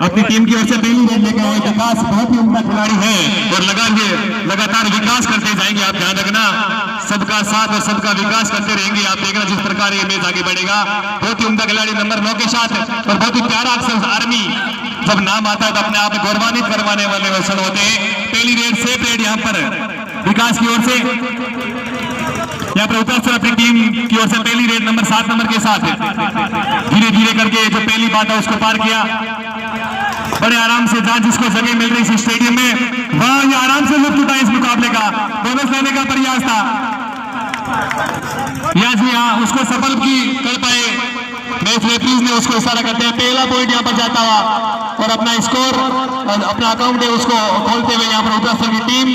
अपनी टीम की ओर से पहली रेड लेकर आए विकास बहुत ही उम्दा खिलाड़ी है और लगातार विकास करते जाएंगे। आप ध्यान रखना, सबका साथ और सबका विकास करते रहेंगे। आप देखना जिस प्रकार ये मैच आगे बढ़ेगा। बहुत ही उम्दा खिलाड़ी नंबर 9 के साथ और बहुत ही प्यारा अक्सर आर्मी जब नाम आता है तो अपने आप गौरवान्वित करवाने वाले वसन होते हैं। पहली रेड सेफ रेड यहाँ पर विकास की ओर से, यहाँ पर उत्तर अपनी टीम की ओर से पहली रेड नंबर 7 नंबर के साथ धीरे धीरे करके जो पहली बात है उसको पार किया। बड़े आराम से जहां जिसको जगह मिल रही इस स्टेडियम में वहां ये आराम से लुत्फ उठाए इस मुकाबले का। बोनस लेने का प्रयास था, यहाँ जी हाँ उसको सफल की कर पाए। मैच रेफरीज ने उसको इशारा करते हैं पहला पॉइंट यहाँ पर जाता हुआ और अपना स्कोर और अपना अकाउंट है उसको खोलते हुए यहाँ पर उत्तराखंड की टीम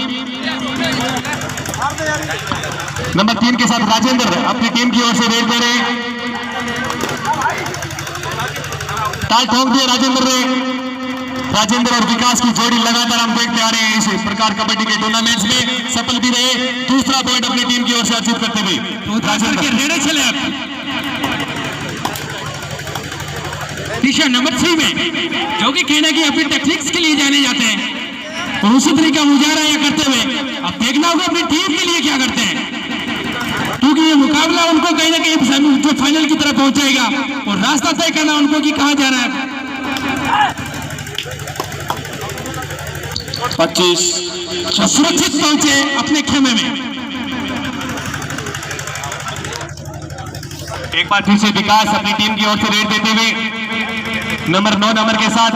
नंबर 3 के साथ राजेंद्र अपनी टीम की ओर से रेड दे रहे। ताल ठोक दिए राजेंद्र और विकास की जोड़ी लगातार हम देखते आ रहे हैं इस प्रकार कबड्डी के टूर्नामेंट्स में सफल भी रहे। दूसरा पॉइंट अपनी टीम की ओर से अर्जित करते हुए राजेंद्र के रेडे चले नंबर 3 में जो कि कहना कि अपनी टेक्निक्स के लिए जाने जाते हैं और उसी तरीका मुजाहरा या करते हुए अब देखना होगा अपनी टीम के लिए क्या करते हैं, क्योंकि ये मुकाबला उनको कहीं ना कहीं जो फाइनल की तरफ पहुंचाएगा और रास्ता तय करना उनको कि कहां जाना है। 25 सुरक्षित पहुंचे अपने खेमे में। एक बार फिर से विकास अपनी टीम की ओर से रेड देते हुए नंबर 9 नंबर के साथ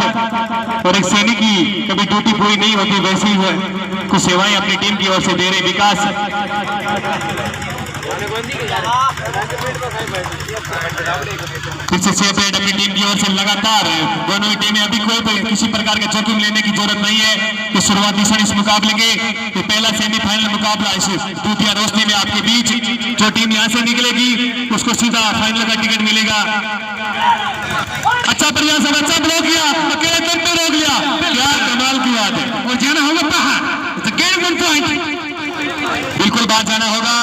और एक सैनिक की कभी ड्यूटी पूरी नहीं होती वैसी है कुछ सेवाएं अपनी टीम की ओर से दे रहे विकास। फिर से सेफ रेड अपनी टीम की ओर से लगातार दोनों ही टीमें अभी कोई किसी प्रकार का जोखिम लेने की जरूरत नहीं है। तो शुरुआती क्षण इस मुकाबले के तो पहला सेमीफाइनल मुकाबला इस दूतिया रोशनी में आपके बीच जो टीम यहां से निकलेगी उसको सीधा फाइनल का टिकट मिलेगा। अच्छा प्रयास है, अच्छा ब्लॉक किया, अकेले तक पे रोक लिया, क्या कमाल की बात है। और जाना होगा बाहर तो गेट 1 पॉइंट बिल्कुल बाहर जाना होगा,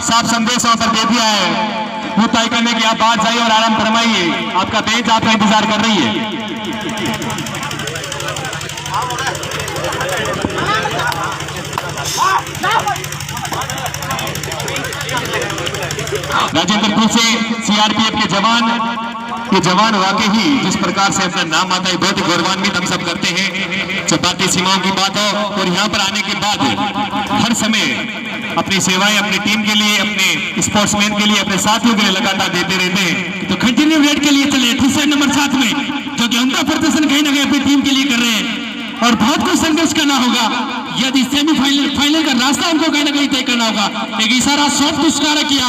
साफ संदेश वहां पर दे दिया है वो तय करने की आप बाहर जाइए और आराम फरमाइए, आपका बेंच आपका इंतजार कर रही है। राजेंद्रपुर से सीआरपीएफ के जवान वाकई ही जिस प्रकार से अपना नाम आता है बहुत ही गौरवान्वित हम सब करते हैं जब भारतीय सीमाओं की बात हो। और यहाँ पर आने के बाद हर समय अपनी सेवाएं अपनी टीम के लिए, अपने स्पोर्ट्समैन के लिए, अपने साथियों के लिए लगातार देते रहते हैं। तो कंटिन्यू रेड के लिए चले तीसरे नंबर 7 में जो कि उनका प्रदर्शन कहीं ना कहीं अपनी टीम के लिए कर रहे हैं और बहुत कुछ संघर्ष करना होगा यदि सेमीफाइनल का रास्ता उनको कहीं ना कहीं तय करना होगा। एक इशारा सॉफ्ट इशारा किया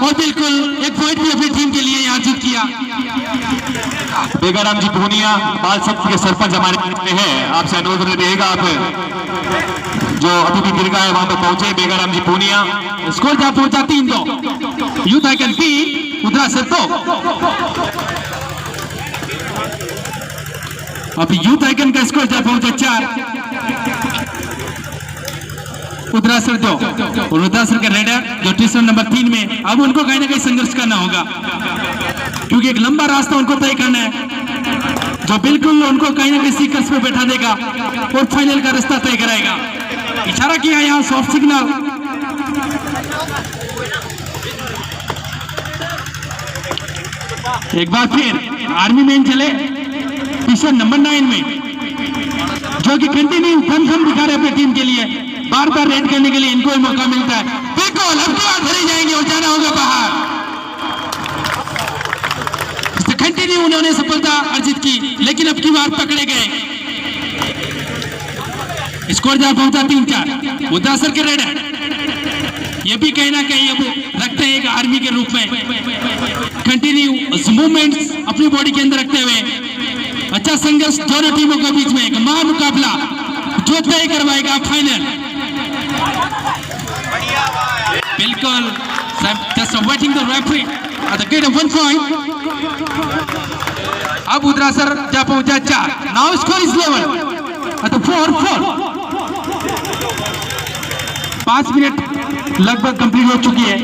और बिल्कुल एक पॉइंट भी अपनी टीम के लिए यहाँ जीत किया। बेगाराम जी पूनिया बाल शक्ति के सरपंच हमारे हैं, आपसे अनुरोध रहेगा आप जो अतिथि दीर्घा है वहां पर पहुंचे। बेगाराम जी पूनिया स्कोर जहां पहुंचा 3-2 यूथ आइकन 3 उधरा से 2 अब यूथ आइकन का स्कोर जहां पहुंचा 4 उदरासर 2 और उदरासर के रेडर जो तीसरे नंबर 3 में अब उनको कहीं ना कहीं संघर्ष करना होगा क्योंकि एक लंबा रास्ता उनको तय करना है जो बिल्कुल उनको कहीं ना कहीं सीकर्स पे बैठा देगा और फाइनल का रास्ता तय कराएगा। इशारा किया यहाँ सॉफ्ट सिग्नल। एक बार फिर आर्मी मैन चले तीसरे नंबर 9 में जो कि कंटिन्यू दम दिखा रहे अपनी टीम के लिए, बार बार रेड करने के लिए इनको ही मौका मिलता है। बिल्कुल अब की बार धरे जाएंगे और जाना होगा बाहर। कंटिन्यू उन्होंने सफलता अर्जित की लेकिन अब की बार पकड़े गए। स्कोर जहां पहुंचा 3-4 उदासर के रेडर ये भी कहीं ना कहीं अब रखते हैं एक आर्मी के रूप में कंटिन्यू मूवमेंट्स अपनी बॉडी के अंदर रखते हुए अच्छा संघर्ष दोनों टीमों के बीच में एक महा मुकाबला जो तय करवाएगा फाइनल। बिल्कुल just awaiting the referee at the gate of 1 point। अब उदरासर जा पहुंचा 4। Now score is level at the 4-4। 5 minute लगभग कंप्लीट हो चुकी है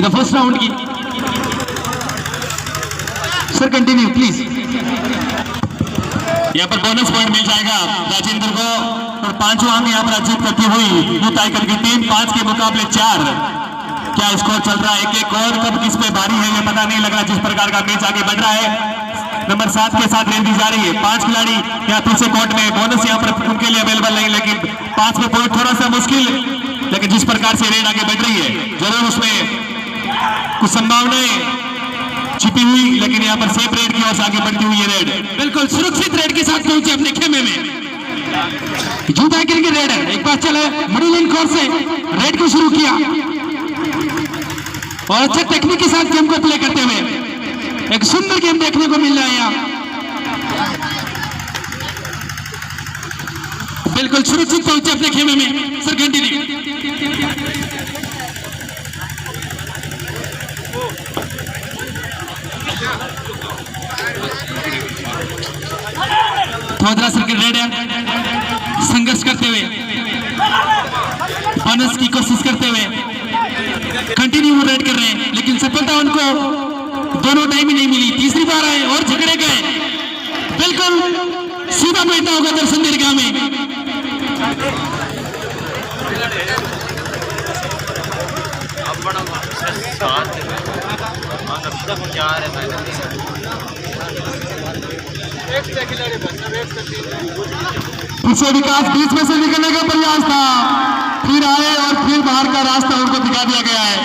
फर्स्ट राउंड की। Sir continue please. यहाँ पर बोनस पॉइंट मिल जाएगा राजेंद्र को। और 5वां अंक यहाँ पर अर्जित करती हुई यूथ आइकन की टीम 5 के मुकाबले 4। क्या स्कोर चल रहा है? एक और कब किस पे भारी है ये पता नहीं लग रहा। जिस प्रकार का मैच आगे बढ़ रहा है, नंबर 7 के साथ रेल दी जा रही है। 5 खिलाड़ी यहाँ पीछे कोर्ट में, बोनस यहाँ पर उनके लिए अवेलेबल नहीं, लेकिन 5 में पॉइंट थोड़ा सा मुश्किल। लेकिन जिस प्रकार से रेड आगे बढ़ रही है, जरूर उसमें कुछ संभावनाएं छिपी हुई, लेकिन यहाँ पर सेफ रेड की ओर से आगे बढ़ती हुई ये रेड बिल्कुल सुरक्षित रेड के साथ पहुंचे अपने खेमे में। यूथ आइकन की रेड है, एक बार चले मिडिल इन कोर्स से रेड को शुरू किया और अच्छे टेक्निक के साथ गेम को प्ले करते हुए एक सुंदर गेम देखने को मिल रहा है यहाँ। बिल्कुल सुरक्षित पहुंचे अपने खेमे में। Sir continue. थोड़ा सर्किट रेड है, संघर्ष करते हुए बोनस की कोशिश करते हुए कंटिन्यू रेड कर रहे हैं, लेकिन सफलता उनको दोनों टाइम ही नहीं मिली। तीसरी बार आए और झगड़े गए। बिल्कुल सीधा बैठा होगा दर्शन दीर्घा में। पीछे विकास बीच में से निकलने का प्रयास था, फिर आए और फिर बाहर का रास्ता उनको दिखा दिया गया है।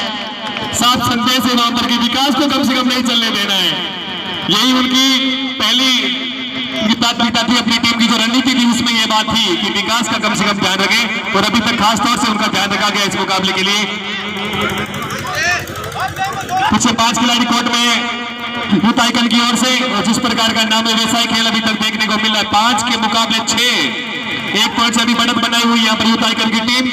साफ संदेश है वहां पर कि विकास को कम से कम नहीं चलने देना है। यही उनकी पहली प्राथमिकता थी। अपनी टीम की जो रणनीति थी उसमें यह बात थी कि विकास का कम से कम ध्यान रखें, और अभी तक खासतौर से उनका ध्यान रखा गया इस मुकाबले के लिए। पीछे 5 खिलाड़ी कोर्ट में यूथ आइकन की ओर से, और जिस प्रकार का नाम है वैसा ही खेल अभी तक देखने को मिल रहा है। 5 के मुकाबले 6, 1 पॉइंट से अभी बढ़त बनाई हुई यहाँ पर यूथ आइकन की टीम।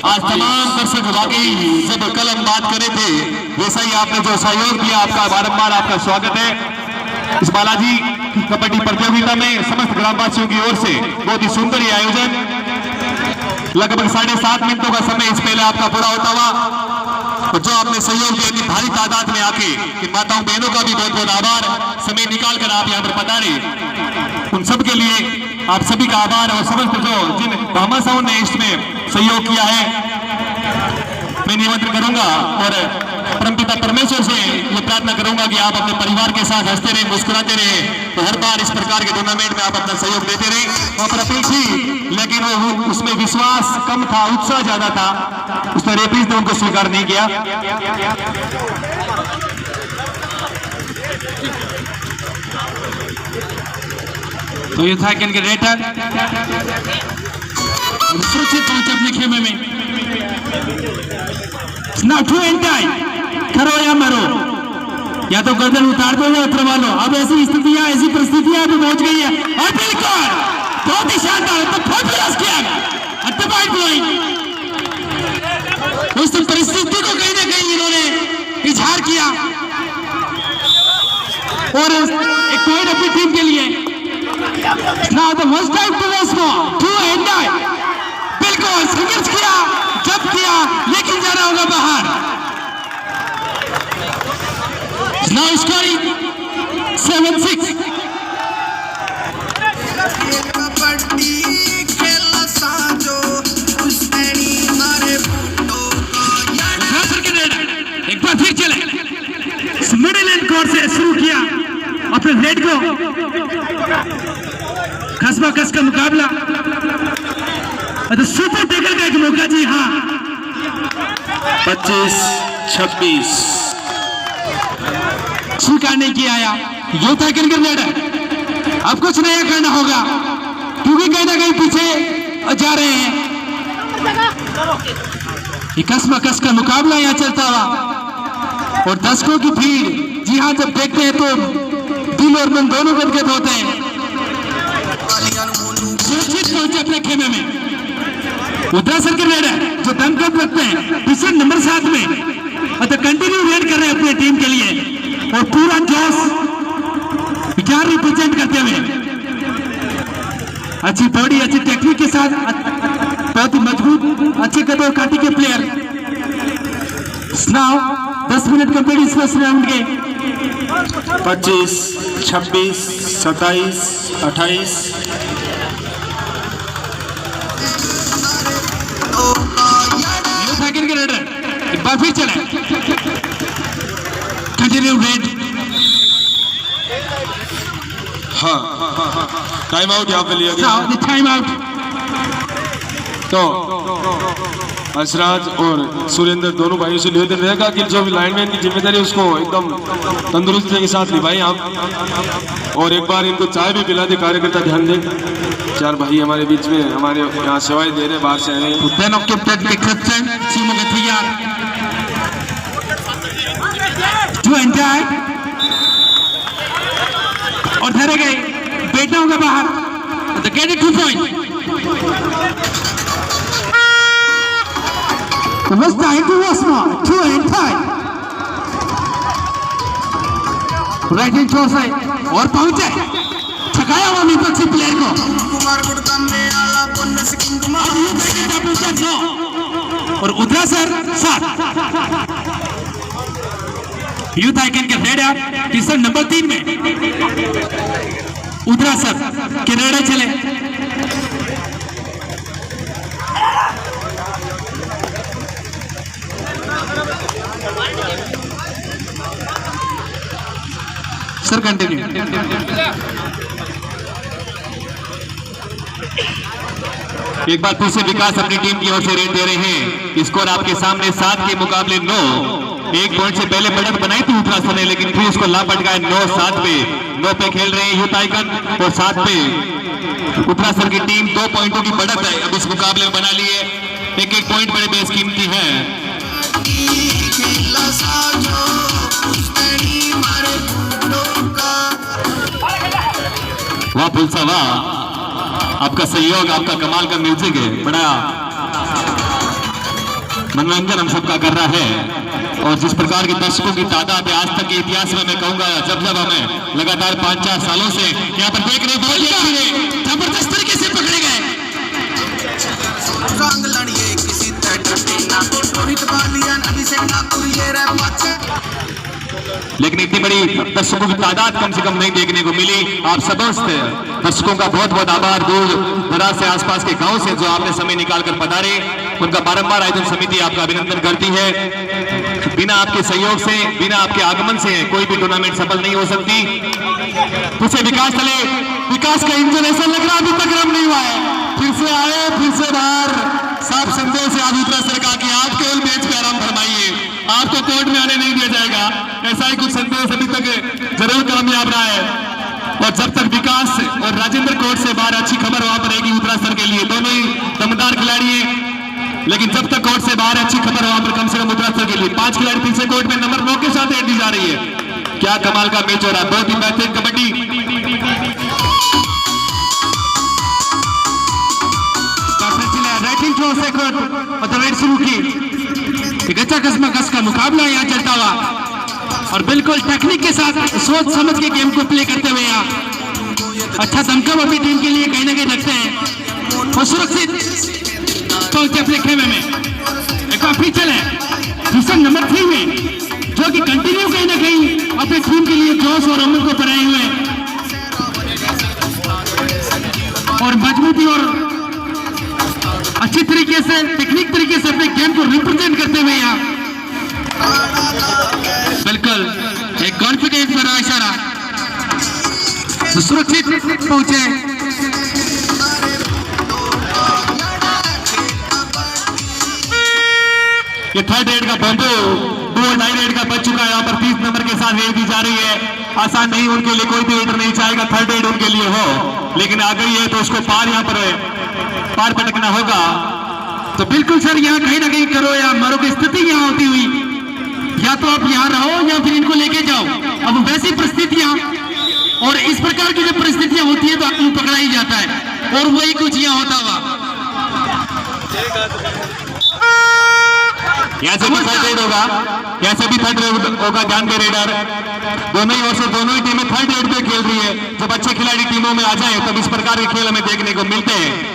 आज तमाम दर्शक वाकई जब कल हम बात करे थे वैसा ही आपने जो सहयोग दिया, आपका बारंबार आपका स्वागत है। इस बालाजी कबड्डी प्रतियोगिता में समस्त ग्रामवासियों की ओर से बहुत ही सुंदर ये आयोजन, लगभग 7.5 मिनटों का समय इस पहले आपका पूरा होता हुआ, और जो आपने सहयोग दिया इतनी भारी तादाद में आके, कि माताओं बहनों का भी बहुत बहुत आभार। समय निकाल कर आप यहाँ पर पधारे, उन सब के लिए आप सभी का आभार। और समस्त जो जिन भामाशाहों ने इसमें सहयोग किया है, मैं निमंत्रण करूंगा और परमपिता परमेश्वर से ये प्रार्थना करूंगा कि आप अपने परिवार के साथ हंसते रहे, मुस्कुराते रहे, तो हर बार इस प्रकार के टूर्नामेंट में आप अपना सहयोग देते रहे। और अपील थी, लेकिन वो उसमें विश्वास कम था, उत्साह ज्यादा था, उसमें रेफरीज ने उनको स्वीकार नहीं किया। तो ये था कि इनके रेटर सुरक्षित पहुंचे अपने खेमे में। ना टू एंड टाई, करो या मरो, या तो गर्दन उतार दो या उतरवा लो। अब ऐसी स्थितियां, ऐसी परिस्थितियां अभी पहुंच गई है। और बिल्कुल बहुत ही शानदार, तो बहुत प्रयास किया एट द पॉइंट ब्लॉइंग। उस परिस्थिति को कहीं ना कहीं इन्होंने इजहार किया और एक पॉइंट अपनी टीम के लिए। Now the first time to was to end it. बिल्कुल संघर्ष किया, जब किया, लेकिन जाना होगा बाहर। Now scoring 7-6. एक बार फिर चले, मिडिल एंड कोर्ट से शुरू किया अपने रेड को, खसमा कस का मुकाबला, तो सुपर टेकल का एक मौका। जी हाँ, 25-26 स्वीकार नहीं किया आया यूथ आइकन के रेड। अब कुछ नया करना होगा, क्योंकि कहीं ना कहीं पीछे जा रहे हैं। कसमा कस का मुकाबला यहाँ चलता हुआ और दर्शकों की भीड़, जी हाँ, जब देखते हैं तो दिल और मन दोनों गदगद होते हैं। सुरक्षित पहुंचे अपने खेमे में। उत्तरासर के रेड है जो दमकम रखते हैं पिछले नंबर 7 में, तो कंटिन्यू रेड कर रहे हैं अपने टीम के लिए और पूरा जोश विचार रिप्रेजेंट करते हुए। अच्छी बॉडी, अच्छी टेक्निक के साथ, बहुत ही मजबूत, अच्छे कदों काटी के प्लेयर। नाउ 10 मिनट कंप्लीट इस फर्स्ट राउंड के। 25, 26, 27, 28, यूथ आइकन के रेडर एक बार फिर चले, कंटिन्यू रेड। हाँ टाइम आउट यहाँ पे लिया गया। Time out. तो हंसराज और सुरेंद्र दोनों भाइयों से निवेदन रहेगा कि जो भी लाइनमैन की जिम्मेदारी उसको एकदम तंदुरुस्ती के साथ निभाएं आप, और एक बार इनको चाय भी पिला दे, कार्यकर्ता ध्यान दें। 4 भाई हमारे बीच में हमारे यहाँ सेवाएं दे रहे, बाहर से आए हैं। Then of captain the captain Simo Gatiyar to enter और धरे गए, बैठना होगा बाहर। The get it 2 point. Was time to Osman 2 and tie. Right in throw से और पहुंचे, छकाया हुआ विपक्षी प्लेयर को। और उधरा सर 7 यूथ आइकन के रेडर टीशर्ट नंबर 3 में उधरा सर के रेडर चले। Sir continue. एक बार फिर से विकास अपनी टीम की ओर से रेड दे रहे हैं। स्कोर आपके सामने 7 के मुकाबले 9। 1 पॉइंट से पहले बढ़त बनाई थी उत्तराखंड ने, लेकिन फिर उसको लाभ भटकाया। 9-7 पे 9 पे खेल रहे हैं यूथ आइकन और 7 पे उत्तराखंड की टीम। 2 पॉइंटों की बढ़त है अब इस मुकाबले में बना लिए। एक पॉइंट बड़े बेशकीमती है। वाह पुलसा वाह, आपका सहयोग, आपका कमाल का म्यूजिक है, बड़ा मनोरंजन हम सबका कर रहा है। और जिस प्रकार के दर्शकों की तादाद है आज तक के इतिहास में मैं कहूंगा, जब हमें लगातार 5-4 सालों से यहाँ पर देख रहे हैं, जबरदस्त तरीके से पकड़े गए। लेकिन इतनी बड़ी दर्शकों की तादाद कम से कम नहीं देखने को मिली। आप समस्त दर्शकों का बहुत बहुत आभार। दूर दराज से आसपास के गांव से जो आपने समय निकालकर पधारे, उनका बारंबार आयोजन समिति आपका अभिनंदन करती है। बिना आपके सहयोग से, बिना आपके आगमन से कोई भी टूर्नामेंट सफल नहीं हो सकती। पीछे विकास चले, विकास का इंजन ऐसा लग रहा अभी तक रम नहीं हुआ है। फिर से आए, फिर से बाहर। साफ संदेश है आज उत्तरा सरकार की, आप केवल मैच पे आराम फरमाइए, आपको कोर्ट में आने नहीं दिया जाएगा। ऐसा ही कुछ संदेश अभी तक जरूर कामयाब रहा है। और जब तक विकास और राजेंद्र कोर्ट से बाहर, अच्छी खबर वहां पर रहेगी उत्तराखंड के लिए। दोनों ही दमदार खिलाड़ी हैं, लेकिन जब तक कोर्ट से बाहर, अच्छी खबर वहां पर कम से कम उत्तराखंड के लिए। 5 खिलाड़ी फिर से कोर्ट में नंबर 9 के साथ एंट्री जा रही है। क्या कमाल का मैच हो रहा है, बहुत ही बेहतरीन कबड्डी। राइटिंग थ्रो से और रेड शुरू की। गच्चा कसमा-कस का मुकाबला यहाँ चलता हुआ और बिल्कुल टेक्निक के साथ सोच समझ के गेम को प्ले करते हुए यहाँ अच्छा दमखम अपनी टीम के लिए कहीं ना कहीं रखते हैं और सुरक्षित पहुंचे अपने खेमे में। एक बार फिर चले टीशर्ट नंबर 3 में, जो कि कंटिन्यू कहीं ना कहीं अपनी टीम के लिए जोश और अमल को बनाए हुए और मजबूती और अच्छी तरीके से, टेक्निक तरीके से अपने गेम को रिप्रेजेंट करते हुए यहाँ बिल्कुल एक कॉन्फिडेंस भरा इशारा तो सुरक्षित पहुंचे। ये 3rd रेड का बंदो 2-2.5 रेड का बच चुका है। यहाँ पर 30 नंबर के साथ रेड दी जा रही है। आसान नहीं, उनके लिए कोई भी रेडर नहीं चाहेगा 3rd रेड उनके लिए हो, लेकिन आ गई है तो उसको पार यहाँ पर पटकना होगा। तो बिल्कुल सर, यहाँ कहीं ना कहीं करो या मरो की स्थिति यहाँ होती हुई, या तो आप यहाँ रहो या फिर इनको लेके जाओ। अब वैसी परिस्थितियां और इस प्रकार की जब परिस्थितियां होती है तो आपको पकड़ा ही जाता है और वही कुछ यहाँ होता हुआ। यहाँ से भी 3rd रेड होगा, यहाँ से भी 3rd रेड होगा। जान के रेडर दोनों ही ओर से दोनों ही टीमें 3rd रेड पे खेल रही है। जब अच्छे खिलाड़ी टीमों में आ जाए तब इस प्रकार के खेल हमें देखने को मिलते हैं।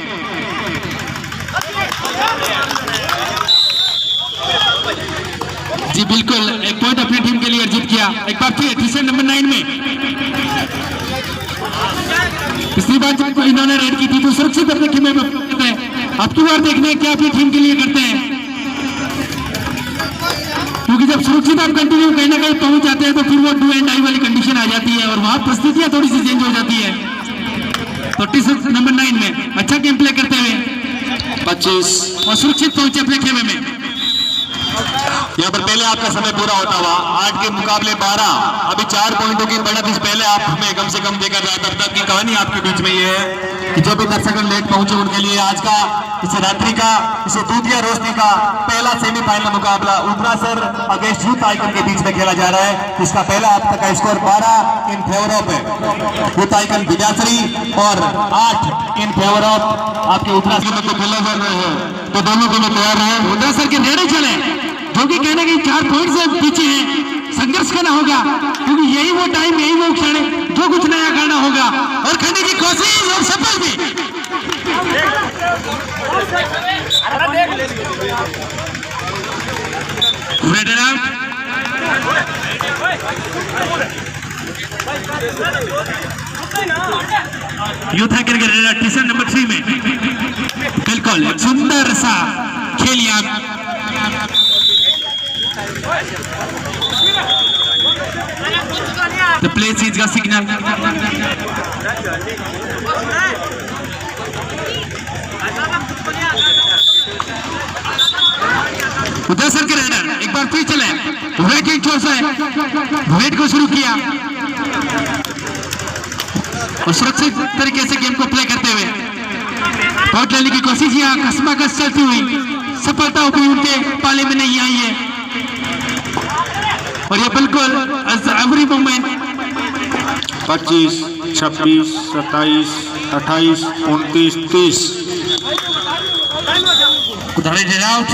जी बिल्कुल, एक पॉइंट अपनी टीम के लिए अर्जित किया। एक बार फिर टीशर्ट नंबर 9 में पिछली बार जब इन्होंने रेड की थी तो सुरक्षित अपने खेमे में करते हैं। अब की बार देखना है क्या अपनी टीम के लिए करते हैं, क्योंकि जब सुरक्षित आप कंटिन्यू कहीं ना कहीं पहुंच जाते हैं तो फिर वो डू एंड डाई वाली कंडीशन आ जाती है और वहां परिस्थितियां थोड़ी सी चेंज हो जाती है। तो नंबर 9 में अच्छा गेम प्ले करते हुए 25 और सुरक्षित पहुंचे अपने खेमे में। यहाँ पर पहले आपका समय पूरा होता हुआ 8 के मुकाबले 12, अभी 4 पॉइंटों की बढ़त इस पहले आप हमें कम से कम देखा जाए। तब तक की कहानी आपके बीच में ये है कि जो भी दर्शक लेट पहुंचे उनके लिए आज का इस रात्रि का इस दूधिया रोशनी का पहला सेमीफाइनल मुकाबला उत्तरासर अगेंस्ट यूथ आइकन के बीच में खेला जा रहा है, जिसका पहला अब तक का score 12 in favour of youth icon Vidyashree और 8 इन फेवर ऑफ आपके उत्तरासर को खेला जा रहा है। तो दोनों को तैयार रहे, उत्तरासर के रेडे चले जो कि कहने के 4 पॉइंट से पीछे हैं। संघर्ष करना होगा क्योंकि यही वो टाइम, यही वो क्षण है जो कुछ नया करना होगा और करने की कोशिश और सफल भी। रेड आउट यूथ हैकर के रेड टीशर्ट नंबर 3 में बिल्कुल एक सुंदर सा खेल यहाँ The place is got signal. उधर सर के राइडर एक बार फिर चले, वेट एक छोर से वेट को शुरू किया और सुरक्षित तरीके से गेम को प्ले करते हुए पॉइंट लेने की कोशिश यहाँ कस्माकस चलती हुई सफलता भी उनके पाले में नहीं आई है और ये बिल्कुल एवरी मोमेंट 25 26 27 28 29 30 उधर आउट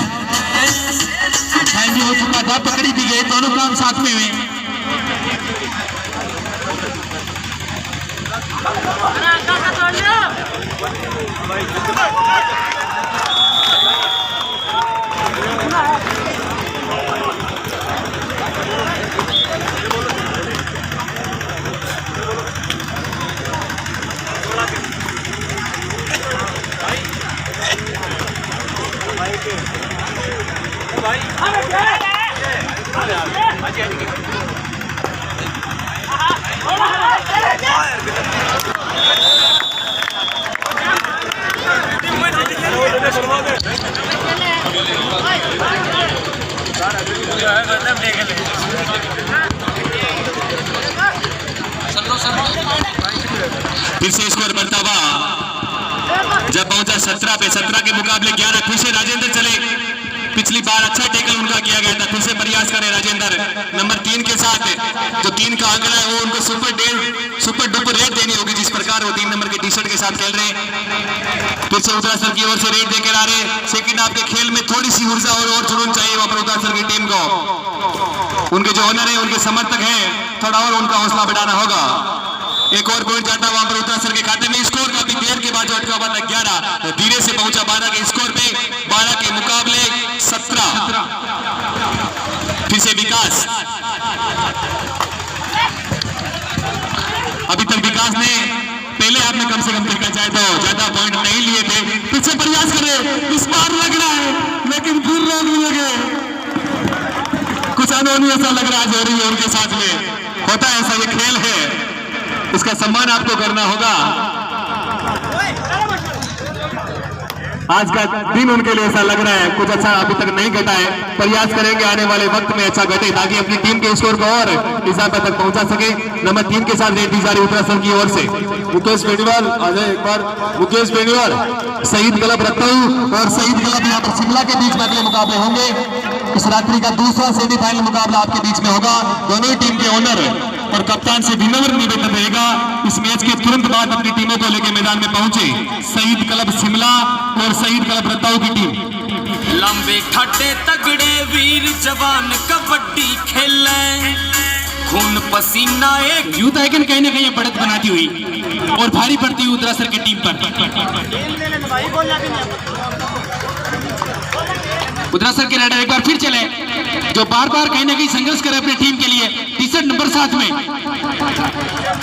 टाइम हो चुका था, पकड़ी दी गई, दोनों काम साथ में हुए। फिर से स्कोर बढ़ता हुआ जब पहुंचा 17 पे, 17 के मुकाबले 11। फिर से राजेंद्र चले, पिछली बार अच्छा टैकल उनका किया गया था, फिर से प्रयास करें राजेंद्र नंबर 3 के साथ। जो 3 का आंकड़ा है वो उनको सुपर डुपर रेट देनी होगी, जिस प्रकार वो 3 नंबर के टी शर्ट के साथ खेल रहे हैं। फिर से उत्तरासर की ओर से रेट देकर आ रहे। सेकंड हाफ के खेल में थोड़ी सी ऊर्जा और जुनून चाहिए वहां पर उत्तरासर की टीम को। उनके जो ओनर है, उनके समर्थक हैं, थोड़ा और उनका हौसला बढ़ाना होगा। एक और पॉइंट जाता वहां पर उत्तरासर के खाते में। स्कोर काफी देर के बाद जो अटका हुआ था 11 धीरे से पहुंचा 12 के स्कोर पे, 12 के मुकाबले 17। फिर से विकास, अभी तक विकास ने पहले आपने कम से कम देखा जाए तो ज्यादा पॉइंट नहीं लिए थे। फिर से प्रयास करे, इस बार लग रहा है लेकिन फिर रन नहीं लगे। कुछ अनहोनी ऐसा लग रहा है जो रही है उनके साथ में। होता है ऐसा, ये खेल है, इसका सम्मान आपको करना होगा। आज का दिन उनके लिए ऐसा लग रहा है कुछ अच्छा अभी तक नहीं घटा है। प्रयास करेंगे आने वाले वक्त में अच्छा घटे ताकि अपनी टीम के स्कोर को और इजाफा तक पहुंचा सके। नंबर 3 के साथ रेड दी जा रही उत्तरासर की ओर से मुकेश बेनीवाल आ जाए एक बार। मुकेश बेनीवाल, शहीद क्लब रत्तऊ और शहीद क्लब यहाँ पर शिमला के बीच में अगले मुकाबले होंगे। इस रात्रि का दूसरा सेमीफाइनल मुकाबला आपके बीच में होगा। दोनों ही टीम के ओनर और कप्तान से विनम्र निवेदन रहेगा इस मैच के तुरंत बाद अपनी टीमों को लेकर मैदान में पहुंचे शहीद क्लब शिमला और शहीद क्लब रत्ताऊ की टीम। लंबे ठाटे तगड़े वीर जवान कबड्डी खेले, खून पसीना एक यूथ आइकन कहीं ना कहीं बढ़त बनाती हुई और भारी पड़ती हुई उत्तरासर की टीम पर। उत्तरासर के राइडर एक बार फिर चले जो बार बार कहीं ना कहीं संघर्ष करे अपने टीम के लिए। टी शर्ट नंबर 7 में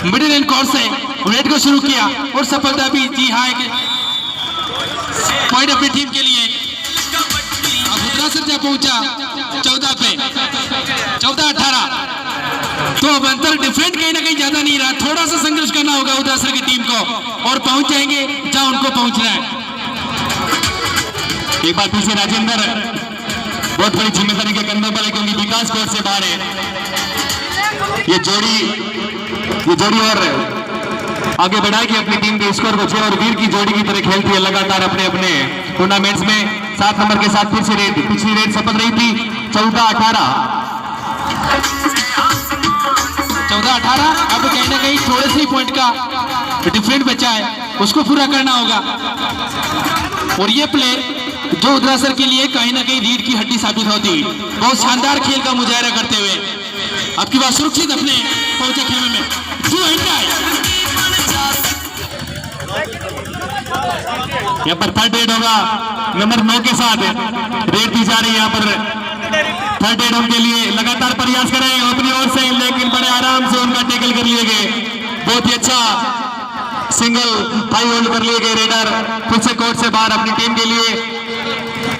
मिडिल एंड कोर्स से रेड को शुरू किया और सफलता भी जी हाँ एक पॉइंट अपनी टीम के लिए। अब उत्तरासर जब पहुंचा 14 पे 14-18, तो अब अंतर डिफरेंट कहीं ना कहीं ज्यादा नहीं रहा, थोड़ा सा संघर्ष करना होगा उत्तरासर की टीम को और पहुंच जाएंगे जहां उनको पहुंचना है। एक बार फिर से राजेंद्र बहुत बड़ी जिम्मेदारी के कंधों पर है, क्योंकि विकास कोर्ट से बाहर है। ये जोड़ी और आगे बढ़ाएगी अपनी टीम के स्कोर को। 6 और वीर की जोड़ी की तरह खेलती है लगातार अपने अपने टूर्नामेंट्स में। 7 नंबर के साथ फिर से रेड, पिछली रेड सफल रही थी 14-18। अब कहीं ना कहीं थोड़े से पॉइंट का डिफरेंट बचा है, उसको पूरा करना होगा। और ये प्लेयर जो उत्तरासर के लिए कहीं ना कहीं रीढ़ की हड्डी साबित होती, बहुत शानदार खेल का मुजाहरा करते हुए आपकी बात सुरक्षित अपने पहुंचे खेमे में। यहाँ पर थर्ड रेड होगा नंबर 9 के साथ रेड दी जा रही है। यहाँ पर थर्ड रेड उनके लिए लगातार प्रयास कर रहे हैं अपनी ओर से, लेकिन बड़े आराम से उनका टैकल कर लिए गए। बहुत ही अच्छा सिंगल थाई होल्ड कर लिए गए रेडर। फिर से कोर्ट से बाहर अपनी टीम के लिए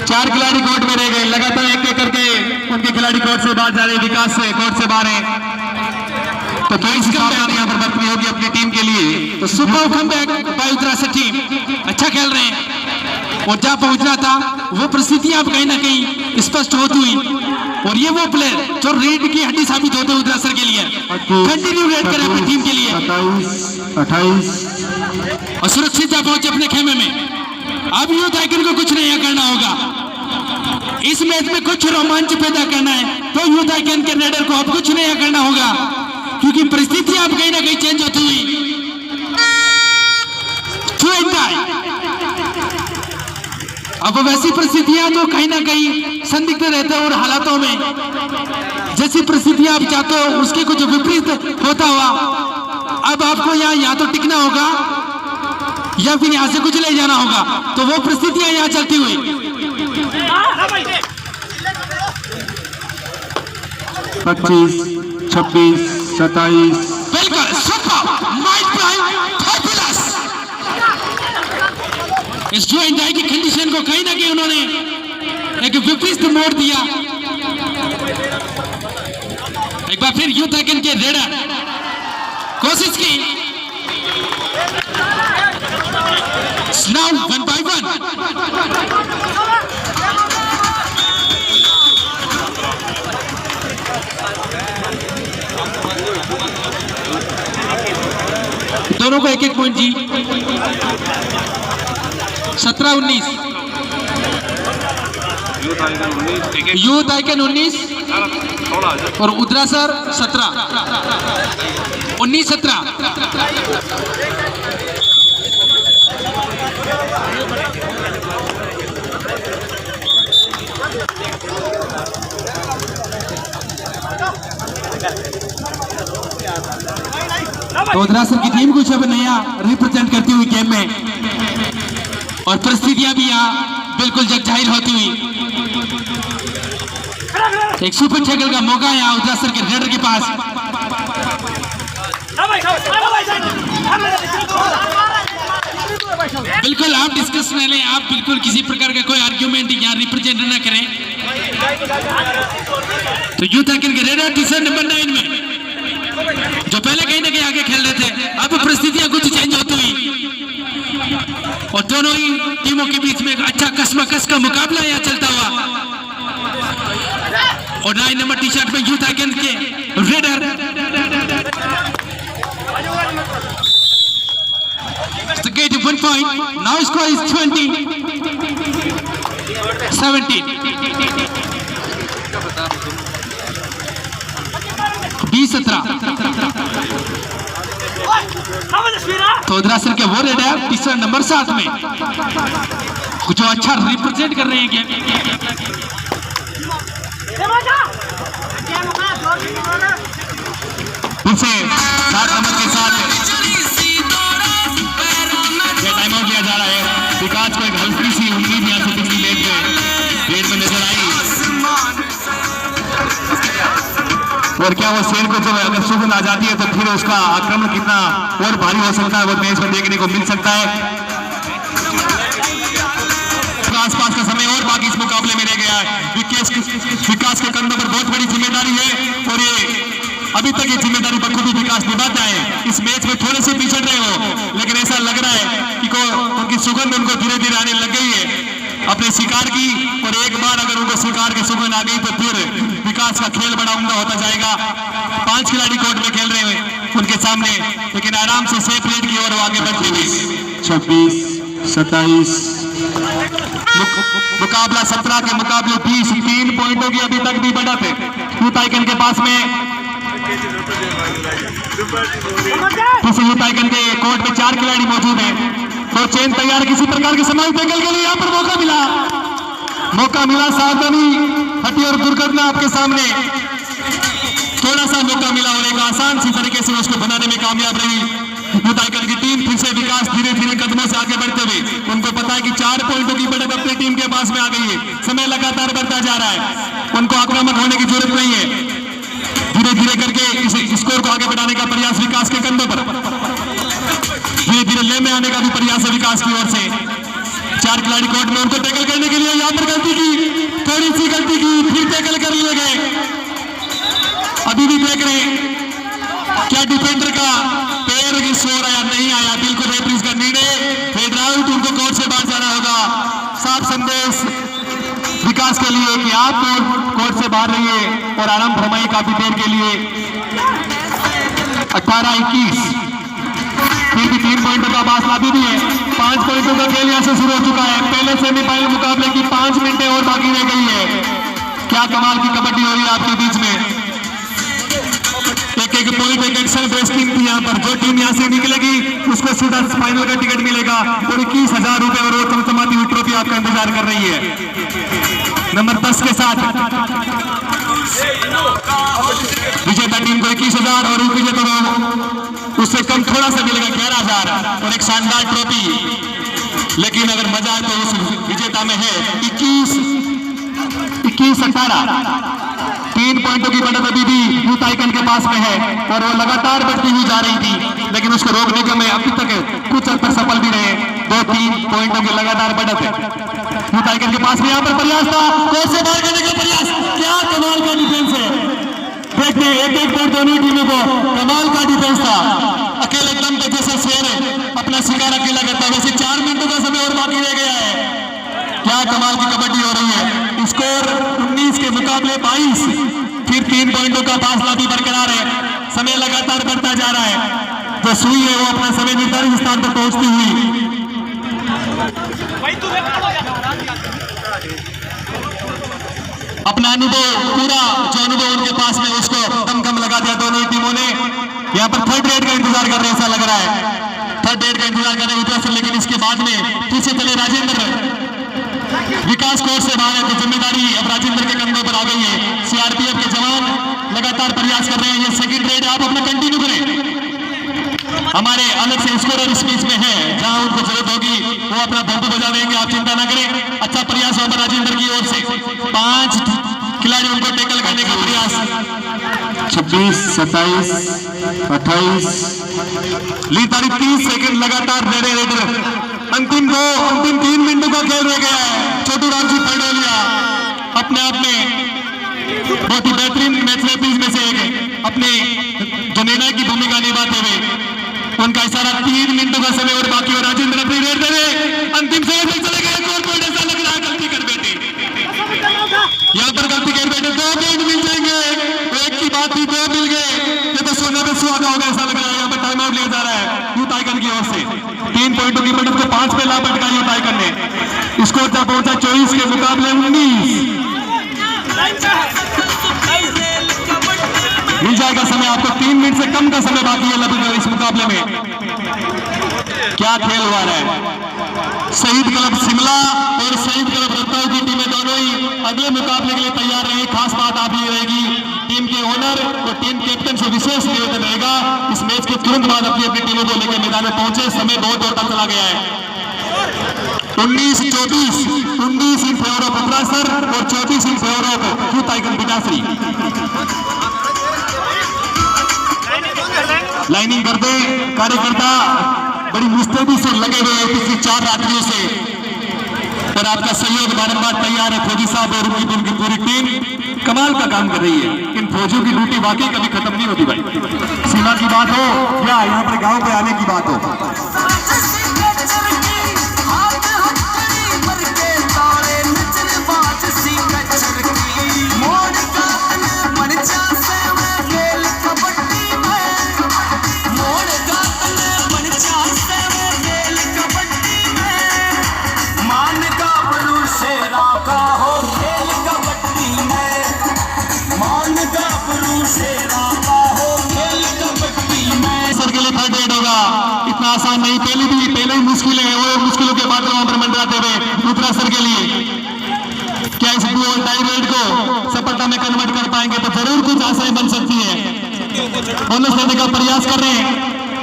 4 खिलाड़ी कोर्ट में रह गए। लगातार एक एक करके उनके खिलाड़ी कोर्ट से बाहर जा रहे हैं, विकास से कोर्ट से बाहर है। तो थोड़ी सी सावधानी यहाँ पर बरतनी होगी अपनी टीम के लिए। तो सुपर कमबैक बाय उत्तरासर टीम, अच्छा खेल रहे हैं और जहां पहुंचना था वो परिस्थितियां अब कहीं ना कहीं स्पष्ट होती हुई। और ये वो प्लेयर जो रीढ़ की हड्डी साबित होते हैं उत्तरासर के लिए। कंटिन्यू रेड करें अपनी टीम के लिए। 28 और सुरक्षित जहां पहुंचे अपने खेमे में। अब यूथ आइकन को कुछ नया करना होगा, इस मैच में कुछ रोमांच पैदा करना है, तो यूथ आइकन के रेडर को अब कुछ नया करना होगा, क्योंकि परिस्थितियां अब कहीं ना कहीं चेंज होती हुई। अब वैसी परिस्थितियां तो कहीं ना कहीं संदिग्ध रहते हैं और हालातों में जैसी परिस्थितियां आप चाहते हो उसके कुछ विपरीत होता हुआ अब आपको यहाँ तो टिकना होगा या फिर यहाँ से कुछ ले जाना होगा। तो वो परिस्थितियां यहाँ चलती हुई 25, 26, 27। बिल्कुल इस जो एंजाई की कंडीशन को कहीं ना कहीं उन्होंने एक विपरीत मोड़ दिया। एक बार फिर यूथ आइकन के रेडर कोशिश की। Now 1 by 1 दोनों को एक पॉइंट जी। 17-19 यूथ आइकन 19 और उत्तरासर 17 19-17। तो उत्तरासर की टीम कुछ अब नया रिप्रेजेंट करती हुई गेम में और परिस्थितियां भी यहाँ बिल्कुल जग जाहिर होती हुई। एक सुपर टैकल का मौका है यहाँ उत्तरासर के रेडर के पास। बिल्कुल आप डिस्कस न लें, आप बिल्कुल किसी प्रकार का कोई आर्ग्यूमेंट यहाँ रिप्रेजेंट न करें। तो यूथ आइकन के रेडर टी-शर्ट नंबर 9 में जो पहले कहीं ना कहीं आगे खेल रहे थे, अब परिस्थितियां कुछ चेंज होती हुई और दोनों ही टीमों के बीच में एक अच्छा कस्मकस का मुकाबला यहाँ चलता हुआ। और 9 नंबर टी-शर्ट में यूथ आइकन के raider get 1 point. Now score is 20-17. 20-17। तो उत्तरासर के वो रेडर टी-शर्ट नंबर 7 में जो अच्छा रिप्रेजेंट कर रहे हैं गेम। उनसे 7 नंबर के साथ टाइम आउट लिया जा रहा है। विकास को एक हल्की सी उम्मीद यहाँ से पिछली रेड में नजर आई। और क्या वो शेर को जो अगर सुगंध आ जाती है तो फिर उसका आक्रमण कितना और भारी हो सकता है वो मैच में देखने को मिल सकता है। आसपास का समय और बाकी इस मुकाबले में रह गया है। विकास के कंधों पर बहुत बड़ी जिम्मेदारी है और ये अभी तक ये जिम्मेदारी बखूबी विकास निभाता है। इस मैच में थोड़े से पिछड़ रहे हो लेकिन ऐसा लग रहा है कि उनकी सुगंध उनको धीरे धीरे आने लग गई है अपने शिकार की, और एक बार अगर उनको शिकार की सुगंध आ गई तो फिर विकास का खेल बड़ा उम्दा होता जाएगा। 5 खिलाड़ी कोर्ट में खेल रहे हैं उनके सामने, लेकिन आराम से सेफ रेड की ओर आगे बढ़ते हुए 26-27 मुकाबला 17 के मुकाबले 20, 3 पॉइंटों की अभी तक भी बढ़त है यूथ आइकन के पास में। यूथ आइकन के कोर्ट में 4 खिलाड़ी मौजूद हैं, तो चेन तैयार किसी प्रकार के समाज टैकल के लिए यहाँ पर मौका मिला सावधानी हटी और दुर्घटना आपके सामने, थोड़ा सा मौका मिला और एक आसान सी तरीके से उसको बनाने में कामयाब रही यूथ आइकन की टीम। फिर से विकास धीरे धीरे कदमों से आगे बढ़ते हुए, उनको पता है कि 4 पॉइंटों की बढ़त अपनी टीम के पास में आ गई है, समय लगातार बढ़ता जा रहा है, उनको आक्रामक होने की जरूरत नहीं है। धीरे धीरे करके इस स्कोर को आगे बढ़ाने का प्रयास विकास के कंधों पर, धीरे धीरे ले में आने का भी प्रयास है विकास की ओर से। 4 खिलाड़ी कोर्ट में उनको टैकल करने के लिए यहाँ पर गलती की, थोड़ी सी गलती की, फिर टैकल कर लिए गए। अभी भी देख रहे हैं क्या डिफेंडर का पैर की शोर आया नहीं आया, बिल्कुल रेफरीज का निर्णय फेड आउट, उनको कोर्ट से बाहर जाना होगा। साफ संदेश विकास के लिए कि आप कोर्ट से बाहर रहिए और आराम फरमाइए काफी देर के लिए। 18-21 फिर भी 3 पॉइंटों का फासला अभी भी है। 5 पॉइंटों का खेल यहाँ से शुरू हो चुका है। पहले सेमीफाइनल मुकाबले की 5 मिनटें और बाकी रह गई है। क्या कमाल की कबड्डी हो रही है आपके बीच में, एक पॉइंट एक एक्शन बेस्ट टीम थी यहाँ पर। जो टीम यहाँ से निकलेगी उसको सीधा फाइनल का टिकट मिलेगा और 21,000 रुपए और वो चमचमाती हुई ट्रॉफी आपका इंतजार कर रही है। नंबर 10 के साथ विजेता टीम को 21,000 और उपविजेता को उससे कम थोड़ा सा मिलेगा 11,000 और एक शानदार ट्रॉफी। लेकिन अगर मजा तो उस विजेता में है 21-18, 3 पॉइंटों की बढ़त अभी भी यूथ आइकन के पास में है और वो लगातार बढ़ती हुई जा रही थी, लेकिन उसको रोकने का मैं अभी तक कुछ हद तक सफल भी रहे। 2-3 पॉइंटों की लगातार बढ़त है यूथ आइकन के पास में। यहाँ पर प्रयास था कोर्ट से बाहर करने का प्रयास, क्या कमाल का डिफेंस है, देखते एक पॉइंट दोनों टीमों को, कमाल का डिफेंस था। अकेले दम पे जैसे शेर अपना शिकार अकेला करता है वैसे 4 मिनटों का समय और बाकी रह गया है। क्या कमाल की कबड्डी हो रही है। स्कोर 19 के मुकाबले 22, फिर 3 पॉइंटों का फासला भी बरकरार है, समय लगातार बढ़ता जा रहा है। जो सुई है वो अपना समय निर्धारित स्थान पर पहुंचती हुई अपना अनुभव पूरा जो अनुभव उनके पास में उसको कम लगा दिया दोनों ही टीमों ने। यहाँ पर 3rd रेड का इंतजार कर रहे हैं, ऐसा लग रहा है 3rd रेड का इंतजार कर रहे हैं उधर से, लेकिन इसके बाद में पीछे चले राजेंद्र। विकास कोर्ट से बाहर है तो जिम्मेदारी अब राजेंद्र के कंधों पर आ गई है। सीआरपीएफ के जवान लगातार प्रयास कर रहे हैं। ये 2nd रेड आप अपना कंटिन्यू करें, हमारे अलग से स्कोरर इस बीच में है, जहां उनको जरूरत होगी वो अपना बम्बू बजा देंगे, आप चिंता ना करें। अच्छा प्रयास होगा राजेंद्र की ओर से, 5 खिलाड़ी उनको टैकल करने का प्रयास। 26, 27, 28 ली तारीख 30 सेकंड लगातार दे रहे रेडर। अंतिम 3 मिनटों का खेल रह गया है। छोटू राम जी पड़ोलिया अपने आप में बहुत ही बेहतरीन मैच रेफरीज में से एक, अपने जो निर्णय की भूमिका निभाते हुए उनका इशारा 3 मिनटों का समय और बाकी, और राजेंद्र अपनी रेड दे रहे अंतिम समय तक चले गए। ऐसा लग रहा है गलती कर बैठे, यहाँ पर गलती कर बैठे, 2 पॉइंट मिल जाएंगे। एक की बात थी 2 मिल गए, ये तो सोने पे सुहागा होगा ऐसा लग रहा है। यहाँ पर टाइम आउट लिया जा रहा है यूथ आइकन की ओर से। 3 पॉइंटों की बढ़त को 5 पे ला पटका यूथ आइकन ने। स्कोर जब पहुंचा 24 के मुकाबले 19। मिल जाएगा समय आपको, 3 मिनट से कम का समय बाकी है लगभग इस मुकाबले में। क्या खेल हुआ है। शहीद क्लब शिमला और शहीद क्लब रत्ताऊ की टीमें दोनों ही अगले मुकाबले के लिए तैयार रहे। खास बात आप ही रहेगी टीम के ओनर और टीम कैप्टन से विशेष निवेदन रहेगा इस मैच के तुरंत बाद अपनी टीमों को लेकर मैदान में पहुंचे। समय बहुत दौड़ता चला गया है। 19-24, 19 इन फेवर ऑफ अमृतसर और 34 in favour of youth icon बिटासरी। लाइनिंग करते कार्यकर्ता बड़ी मुस्तैदी से लगे हुए हैं पिछली 4 रात्रियों से, और आपका सहयोग बारंबार तैयार है। फौजी साहब और उनकी पूरी टीम कमाल का काम कर रही है। इन फौजियों की ड्यूटी वाकई कभी खत्म नहीं होती भाई। सीमा की बात हो या यहाँ पर गांव पे आने की बात हो, इतना आसान नहीं। पहले ही मुश्किलें हैं, वो मुश्किलों के बाद वहां पर मंडराते हुए दूसरा सर के लिए क्या इस ब्लू और टाई रेड को सफलता में कन्वर्ट कर पाएंगे तो जरूर कुछ आशाएं बन सकती है। बोनस देने का प्रयास कर रहे हैं,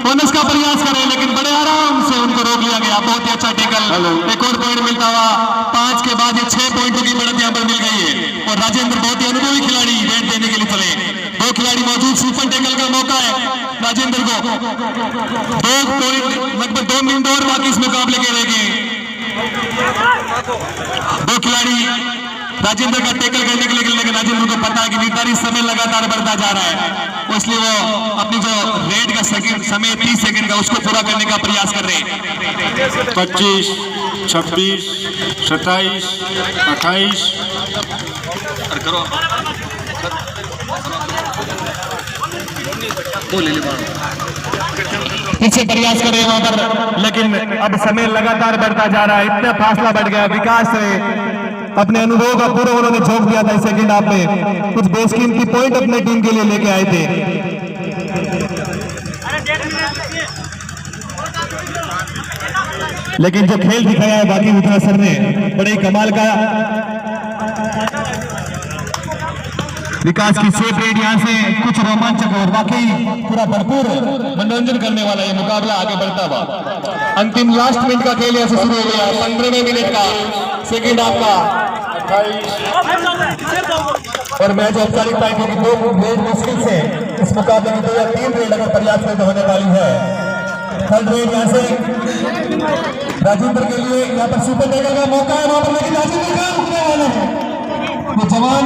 बोनस का प्रयास कर रहे हैं, लेकिन बड़े आराम से उनको रोक लिया गया। बहुत ही अच्छा टेकल, एक और पॉइंट मिलता हुआ 5 के बाद ये 6 पॉइंटों की बढ़त यहाँ पर मिल गई है। और राजेंद्र बहुत ही अनुभवी खिलाड़ी रेड देने के लिए चले, 2 खिलाड़ी मौजूद, सुपर टेकल का मौका है राजेंद्र को। 2 पॉइंट लगभग 2 मिनट और बाकी इस मुकाबले के रह गए। 2 खिलाड़ी राजेंद्र का टेकल करने के लिए, लेकिन राजेंद्र को पता है कि निर्धारित समय लगातार बढ़ता जा रहा है, इसलिए वो अपनी जो रेड का समय 30 सेकंड का उसको पूरा करने का प्रयास कर रहे हैं। 25, 26, 27, 28 पीछे प्रयास कर रहे हैं वहां पर, लेकिन अब समय लगातार बढ़ता जा रहा है, इतना फासला बढ़ गया। विकास से अपने अनुभव का पूरा उन्होंने झोंक दिया था। सेकंड हाफ में कुछ बेशकीमती पॉइंट अपने टीम के लिए लेके आए थे, लेकिन जो खेल दिखाया है बाकी उतना सर ने बड़े कमाल का विकास की सेफ रेड यहाँ से कुछ रोमांचक और वाकई पूरा भरपूर मनोरंजन करने वाला ये मुकाबला आगे बढ़ता हुआ। अंतिम लास्ट मिनट का खेल यहाँ से शुरू हो गया, 15वें मिनट का सेकंड हाफ का 28 और मैच औपचारिकता की 2 रेड मुश्किल से इस मुकाबले की 2 या 3 रेड अगर पर्याप्त से होने वाली है। थर्ड रेड यहाँ से राजेंद्र के लिए, यहाँ पर सुपर टेकल का मौका है वहां पर, लेकिन राजेंद्र कहाँ रुकने वाला है। वो जवान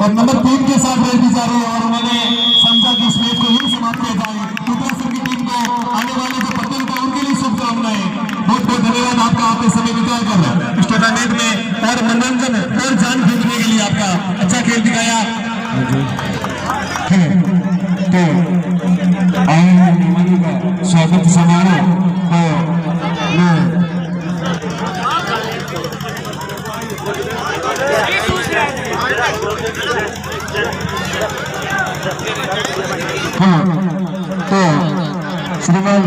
और नंबर 3 के साथ रेड दी जा रही है, और उन्होंने समझा कि इस मैच को यही समाप्त किया जाए। उत्तराखंड की टीम को आने वाले जो प्रतियोगिता उनके लिए शुभकामनाएं। बहुत बहुत धन्यवाद आपका, आपने समय निकाल कर इस टूर्नामेंट में और मनोरंजन और जान खींचने के लिए आपका अच्छा खेल दिखाया। तो स्वागत समारोह तो श्रीमान